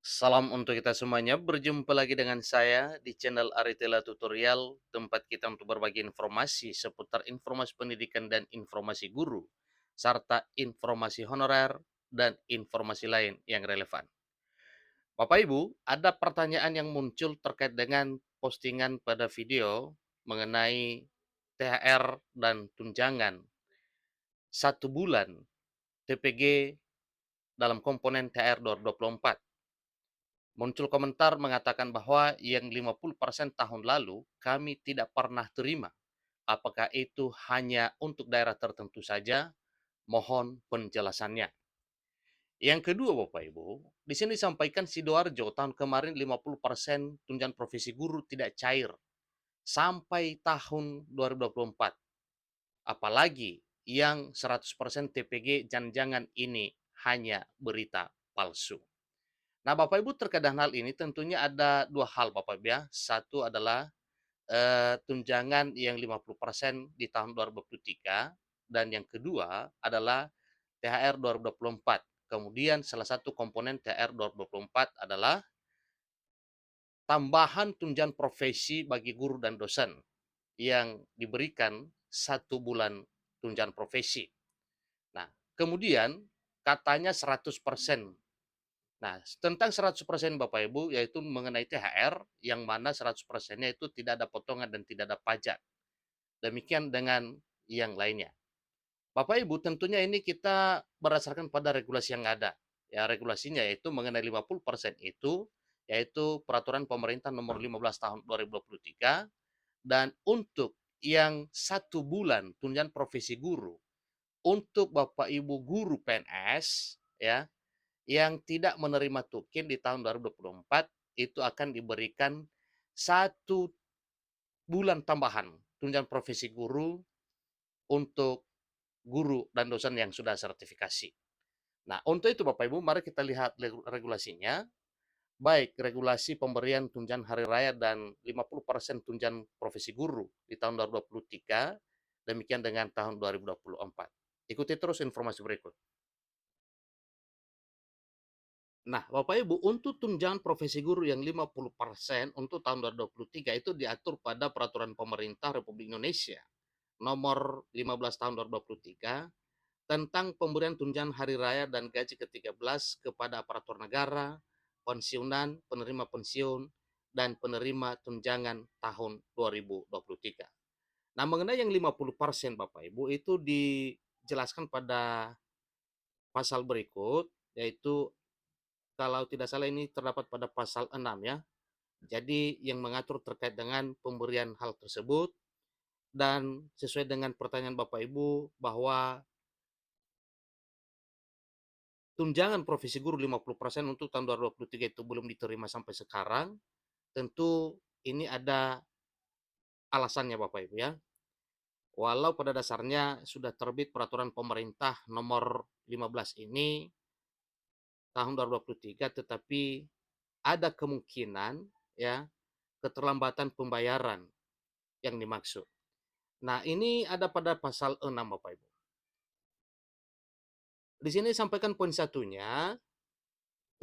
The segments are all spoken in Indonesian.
Salam untuk kita semuanya, berjumpa lagi dengan saya di channel Aritela Tutorial, tempat kita untuk berbagi informasi seputar informasi pendidikan dan informasi guru, serta informasi honorer dan informasi lain yang relevan. Bapak Ibu, ada pertanyaan yang muncul terkait dengan postingan pada video mengenai THR dan tunjangan 1 bulan TPG dalam komponen THR 2024. Muncul komentar mengatakan bahwa yang 50% tahun lalu kami tidak pernah terima. Apakah itu hanya untuk daerah tertentu saja? Mohon penjelasannya. Yang kedua Bapak Ibu, di sini disampaikan Sidoarjo tahun kemarin 50% tunjangan profesi guru tidak cair sampai tahun 2024. Apalagi yang 100% TPG jangan-jangan ini hanya berita palsu. Nah, Bapak Ibu terkait dengan hal ini tentunya ada dua hal Bapak Ibu ya. Satu adalah tunjangan yang 50% di tahun 2023 dan yang kedua adalah THR 2024. Kemudian salah satu komponen THR 2024 adalah tambahan tunjangan profesi bagi guru dan dosen yang diberikan 1 bulan tunjangan profesi. Nah, kemudian katanya 100%. Nah, tentang 100% Bapak Ibu, yaitu mengenai THR, yang mana 100%-nya itu tidak ada potongan dan tidak ada pajak. Demikian dengan yang lainnya. Bapak Ibu, tentunya ini kita berdasarkan pada regulasi yang ada. Ya, regulasinya yaitu mengenai 50% itu, yaitu Peraturan Pemerintah Nomor 15 Tahun 2023, dan untuk yang 1 bulan tunjangan profesi guru, untuk Bapak Ibu guru PNS, ya, yang tidak menerima tukin di tahun 2024 itu akan diberikan 1 bulan tambahan tunjangan profesi guru untuk guru dan dosen yang sudah sertifikasi. Nah, untuk itu Bapak Ibu, mari kita lihat regulasinya. Baik regulasi pemberian tunjangan hari raya dan 50% tunjangan profesi guru di tahun 2023, demikian dengan tahun 2024. Ikuti terus informasi berikut. Nah, Bapak Ibu, untuk tunjangan profesi guru yang 50% untuk tahun 2023 itu diatur pada Peraturan Pemerintah Republik Indonesia nomor 15 tahun 2023 tentang pemberian tunjangan hari raya dan gaji ke-13 kepada aparatur negara, pensiunan, penerima pensiun, dan penerima tunjangan tahun 2023. Nah, mengenai yang 50% Bapak Ibu itu dijelaskan pada pasal berikut, yaitu kalau tidak salah ini terdapat pada pasal 6 ya. Jadi yang mengatur terkait dengan pemberian hal tersebut dan sesuai dengan pertanyaan Bapak Ibu bahwa tunjangan profesi guru 50% untuk tahun 2023 itu belum diterima sampai sekarang, tentu ini ada alasannya Bapak Ibu ya. Walau pada dasarnya sudah terbit peraturan pemerintah nomor 15 ini tahun 2023 tetapi ada kemungkinan ya keterlambatan pembayaran yang dimaksud. Nah, ini ada pada pasal 6 Bapak Ibu. Di sini sampaikan poin satunya,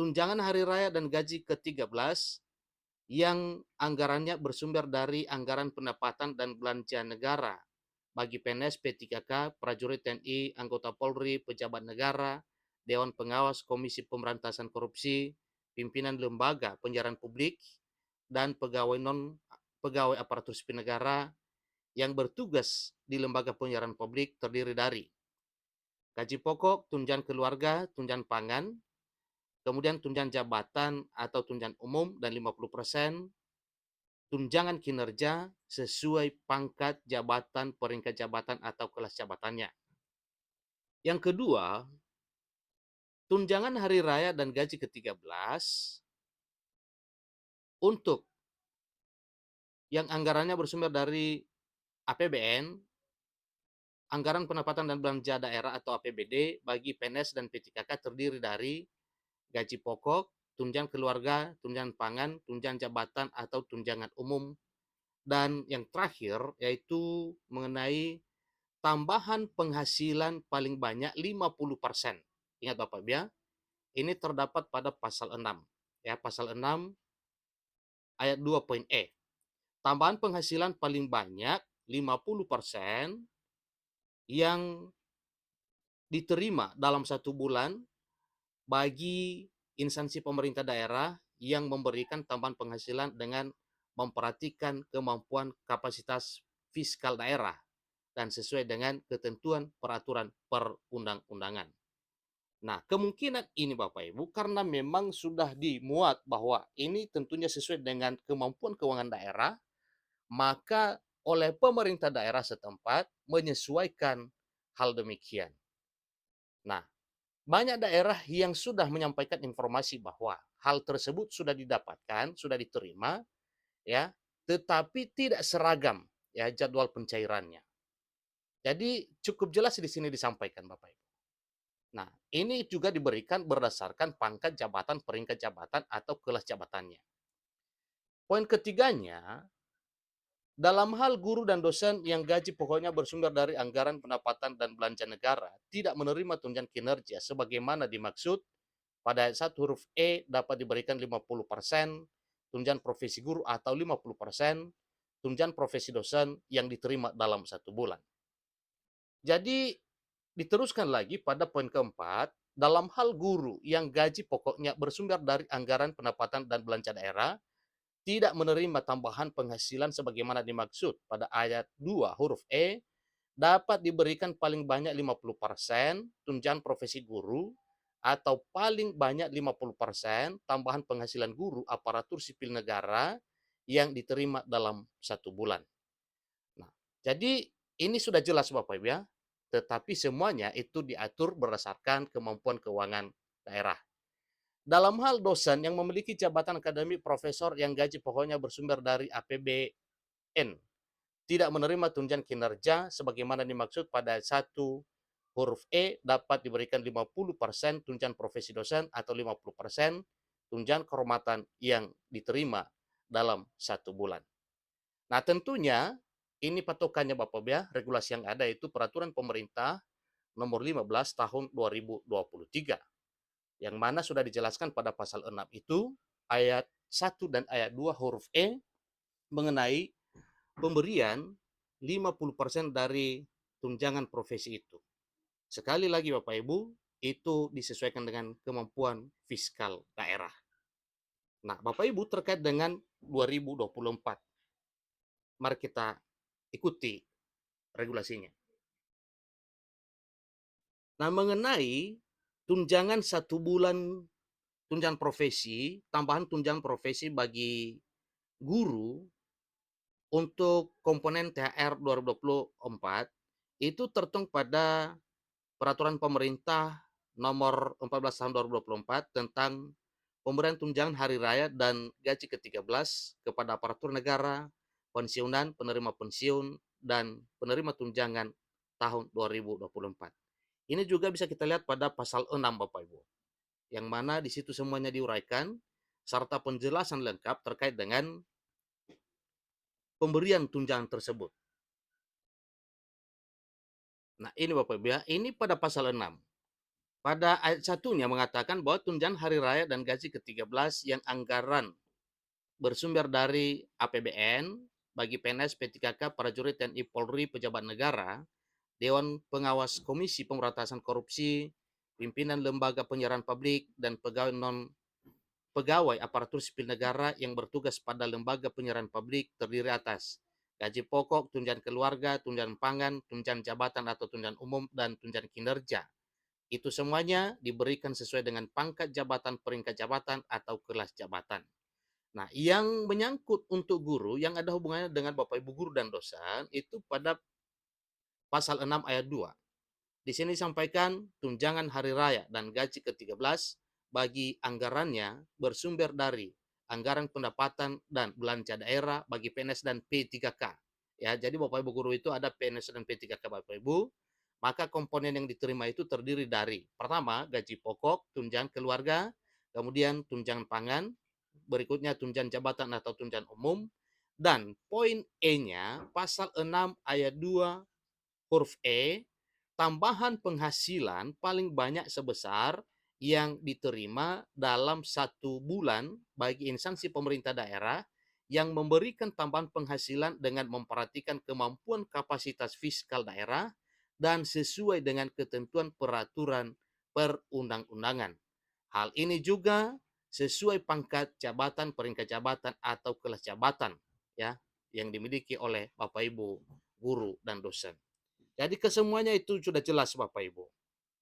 tunjangan hari raya dan gaji ke-13 yang anggarannya bersumber dari anggaran pendapatan dan belanja negara bagi PNS, P3K, prajurit TNI, anggota Polri, pejabat negara, Dewan Pengawas, Komisi Pemberantasan Korupsi, pimpinan lembaga penyiaran publik, dan pegawai aparatur sipil negara yang bertugas di lembaga penyiaran publik terdiri dari gaji pokok, tunjangan keluarga, tunjangan pangan, kemudian tunjangan jabatan atau tunjangan umum dan 50%, tunjangan kinerja sesuai pangkat jabatan, peringkat jabatan atau kelas jabatannya. Yang kedua, tunjangan hari raya dan gaji ke-13 untuk yang anggarannya bersumber dari APBN, anggaran pendapatan dan belanja daerah atau APBD bagi PNS dan P3K terdiri dari gaji pokok, tunjangan keluarga, tunjangan pangan, tunjangan jabatan atau tunjangan umum, dan yang terakhir yaitu mengenai tambahan penghasilan paling banyak 50%. Ingat Bapak ya, ini terdapat pada pasal 6. ya, pasal 6 ayat 2 poin E. Tambahan penghasilan paling banyak 50% yang diterima dalam 1 bulan bagi instansi pemerintah daerah yang memberikan tambahan penghasilan dengan memperhatikan kemampuan kapasitas fiskal daerah dan sesuai dengan ketentuan peraturan perundang-undangan. Nah, kemungkinan ini Bapak Ibu karena memang sudah dimuat bahwa ini tentunya sesuai dengan kemampuan keuangan daerah, maka oleh pemerintah daerah setempat menyesuaikan hal demikian. Nah, banyak daerah yang sudah menyampaikan informasi bahwa hal tersebut sudah didapatkan, sudah diterima, ya, tetapi tidak seragam ya jadwal pencairannya. Jadi cukup jelas di sini disampaikan Bapak Ibu. Nah, ini juga diberikan berdasarkan pangkat jabatan, peringkat jabatan atau kelas jabatannya. Poin ketiganya, dalam hal guru dan dosen yang gaji pokoknya bersumber dari anggaran pendapatan dan belanja negara tidak menerima tunjangan kinerja sebagaimana dimaksud pada ayat 1 huruf E dapat diberikan 50% tunjangan profesi guru atau 50% tunjangan profesi dosen yang diterima dalam 1 bulan. Jadi diteruskan lagi pada poin keempat, dalam hal guru yang gaji pokoknya bersumber dari anggaran pendapatan dan belanja daerah, tidak menerima tambahan penghasilan sebagaimana dimaksud pada ayat 2 huruf E, dapat diberikan paling banyak 50% tunjangan profesi guru atau paling banyak 50% tambahan penghasilan guru aparatur sipil negara yang diterima dalam 1 bulan. Nah, jadi ini sudah jelas Bapak Ibu ya, tetapi semuanya itu diatur berdasarkan kemampuan keuangan daerah. Dalam hal dosen yang memiliki jabatan akademik profesor yang gaji pokoknya bersumber dari APBN, tidak menerima tunjangan kinerja sebagaimana dimaksud pada 1 huruf E dapat diberikan 50% tunjangan profesi dosen atau 50% tunjangan kehormatan yang diterima dalam 1 bulan. Nah, tentunya ini patokannya Bapak Ibu ya, regulasi yang ada itu peraturan pemerintah nomor 15 tahun 2023 yang mana sudah dijelaskan pada pasal 6 itu ayat 1 dan ayat 2 huruf E mengenai pemberian 50% dari tunjangan profesi itu. Sekali lagi Bapak Ibu, itu disesuaikan dengan kemampuan fiskal daerah. Nah, Bapak Ibu terkait dengan 2024, mari kita ikuti regulasinya. Nah, mengenai tunjangan 1 bulan, tunjangan profesi, tambahan tunjangan profesi bagi guru untuk komponen THR 2024 itu tertung pada peraturan pemerintah nomor 14 tahun 2024 tentang pemberian tunjangan hari raya dan gaji ke-13 kepada aparatur negara, pensiunan, penerima pensiun, dan penerima tunjangan tahun 2024. Ini juga bisa kita lihat pada pasal 6 Bapak Ibu, yang mana di situ semuanya diuraikan serta penjelasan lengkap terkait dengan pemberian tunjangan tersebut. Nah, ini Bapak Ibu ya, ini pada pasal 6. Pada ayat satunya mengatakan bahwa tunjangan hari raya dan gaji ke-13 yang anggaran bersumber dari APBN bagi PNS, P3K, prajurit TNI, Polri, pejabat negara, Dewan Pengawas Komisi Pemberantasan Korupsi, pimpinan lembaga penyiaran publik, dan pegawai aparatur sipil negara yang bertugas pada lembaga penyiaran publik terdiri atas gaji pokok, tunjangan keluarga, tunjangan pangan, tunjangan jabatan atau tunjangan umum, dan tunjangan kinerja. Itu semuanya diberikan sesuai dengan pangkat jabatan, peringkat jabatan, atau kelas jabatan. Nah, yang menyangkut untuk guru yang ada hubungannya dengan Bapak Ibu guru dan dosen itu pada pasal 6 ayat 2. Di sini disampaikan tunjangan hari raya dan gaji ke-13 bagi anggarannya bersumber dari anggaran pendapatan dan belanja daerah bagi PNS dan P3K. Ya, jadi Bapak Ibu guru itu ada PNS dan P3K Bapak Ibu. Maka komponen yang diterima itu terdiri dari pertama gaji pokok, tunjangan keluarga, kemudian tunjangan pangan, berikutnya tunjangan jabatan atau tunjangan umum, dan poin E-nya pasal 6 ayat 2 huruf E, tambahan penghasilan paling banyak sebesar yang diterima dalam 1 bulan bagi instansi pemerintah daerah yang memberikan tambahan penghasilan dengan memperhatikan kemampuan kapasitas fiskal daerah dan sesuai dengan ketentuan peraturan perundang-undangan. Hal ini juga sesuai pangkat jabatan, peringkat jabatan atau kelas jabatan ya yang dimiliki oleh Bapak Ibu guru dan dosen. Jadi kesemuanya itu sudah jelas Bapak Ibu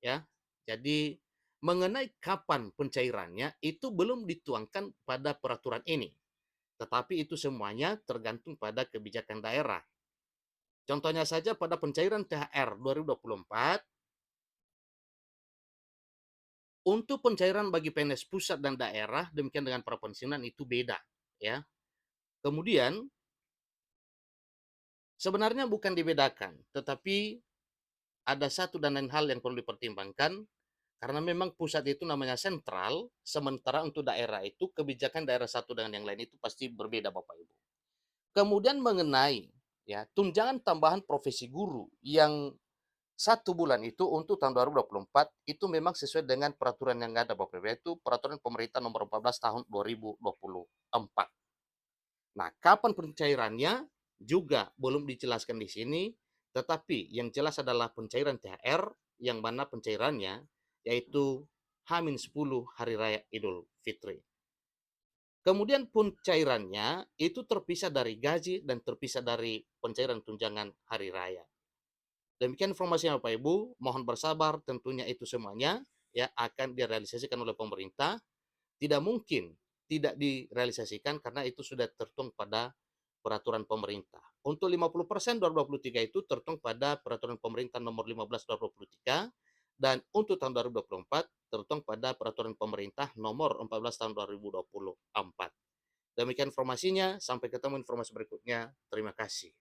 ya. Jadi mengenai kapan pencairannya itu belum dituangkan pada peraturan ini. Tetapi itu semuanya tergantung pada kebijakan daerah. Contohnya saja pada pencairan THR 2024, untuk pencairan bagi PNS pusat dan daerah, demikian dengan prapensiunan itu beda. Ya. Kemudian, sebenarnya bukan dibedakan, tetapi ada satu dan lain hal yang perlu dipertimbangkan, karena memang pusat itu namanya sentral, sementara untuk daerah itu kebijakan daerah satu dengan yang lain itu pasti berbeda Bapak Ibu. Kemudian mengenai ya tunjangan tambahan profesi guru yang 1 bulan itu untuk tahun 2024 itu memang sesuai dengan peraturan yang ada Bapak Ibu, yaitu peraturan pemerintah nomor 14 tahun 2024. Nah, kapan pencairannya juga belum dijelaskan di sini, tetapi yang jelas adalah pencairan THR yang mana pencairannya yaitu H-10 Hari Raya Idul Fitri. Kemudian pencairannya itu terpisah dari gaji dan terpisah dari pencairan tunjangan hari raya. Demikian informasinya Bapak Ibu, mohon bersabar tentunya itu semuanya ya akan direalisasikan oleh pemerintah. Tidak mungkin tidak direalisasikan karena itu sudah tertuang pada peraturan pemerintah. Untuk 50% 2023 itu tertuang pada peraturan pemerintah nomor 15 2023 dan untuk tahun 2024 tertuang pada peraturan pemerintah nomor 14 tahun 2024. Demikian informasinya, sampai ketemu informasi berikutnya. Terima kasih.